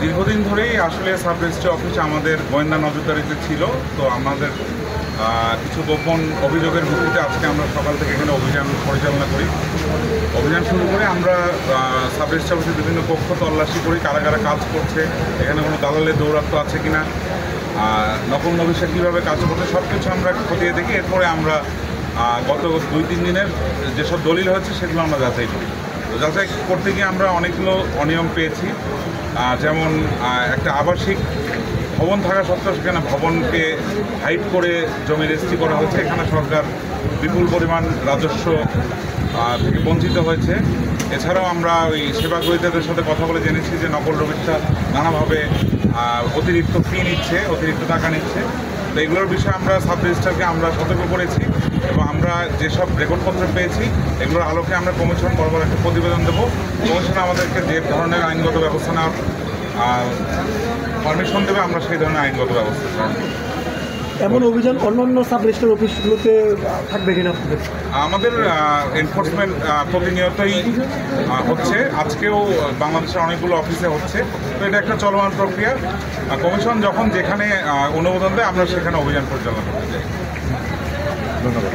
দীর্ঘদিন ধরেই আসলে সাব রেজিস্ট্রি অফিস আমাদের গোয়েন্দা নজরদারিতে ছিল। তো আমাদের কিছু গোপন অভিযোগের ভিত্তিতে আজকে আমরা সকাল থেকে এখানে অভিযান পরিচালনা করি। অভিযান শুরু করে আমরা সাব রেজিস্ট্রি অফিসের বিভিন্ন কক্ষ তল্লাশি করি, কারা কারা কাজ করছে, এখানে কোনো দালালের দৌরাত্ম্য আছে কিনা, নকল নবিশা কীভাবে কাজ করছে, সব কিছু আমরা খতিয়ে দেখি। এরপরে আমরা গত 2-3 দিনের যেসব দলিল হয়েছে সেগুলো আমরা যাচাই করি। তো যাচাই করতে গিয়ে আমরা অনেকগুলো অনিয়ম পেয়েছি। যেমন একটা আবাসিক ভবন থাকা সত্ত্বেও সেখানে ভবনকে হাইড করে জমি রেজিস্ট্রি করা হয়েছে। এখানে সরকার বিপুল পরিমাণ রাজস্ব থেকে বঞ্চিত হয়েছে। এছাড়াও আমরা ওই সেবাগ্রহীতাদের সাথে কথা বলে জেনেছি যে নকল রবিশটা নানাভাবে অতিরিক্ত ফি নিচ্ছে, অতিরিক্ত টাকা নিচ্ছে। তো এগুলোর বিষয়ে আমরা সাব রেজিস্ট্রারকে আমরা সতর্ক করেছি এবং আমরা যেসব রেকর্ডপত্র পেয়েছি এগুলোর আলোকে আমরা কমিশন বরাবর একটা প্রতিবেদন দেবো। কমিশন আমাদেরকে যে ধরনের আইনগত ব্যবস্থা নেওয়ার পারমিশন দেবে আমরা সেই ধরনের আইনগত ব্যবস্থা গ্রহণ করব। এমন অভিযান অন্যান্য সাব রেজিস্ট্রার অফিসগুলোতে থাকবে কিনা? আমাদের এনফোর্সমেন্ট প্রতিনিয়তই হচ্ছে, আজকেও বাংলাদেশের অনেকগুলো অফিসে হচ্ছে। তো এটা একটা চলমান প্রক্রিয়া। কমিশন যখন যেখানে অনুমোদন দেয় আমরা সেখানে অভিযান পরিচালনা করতে চাই। ধন্যবাদ।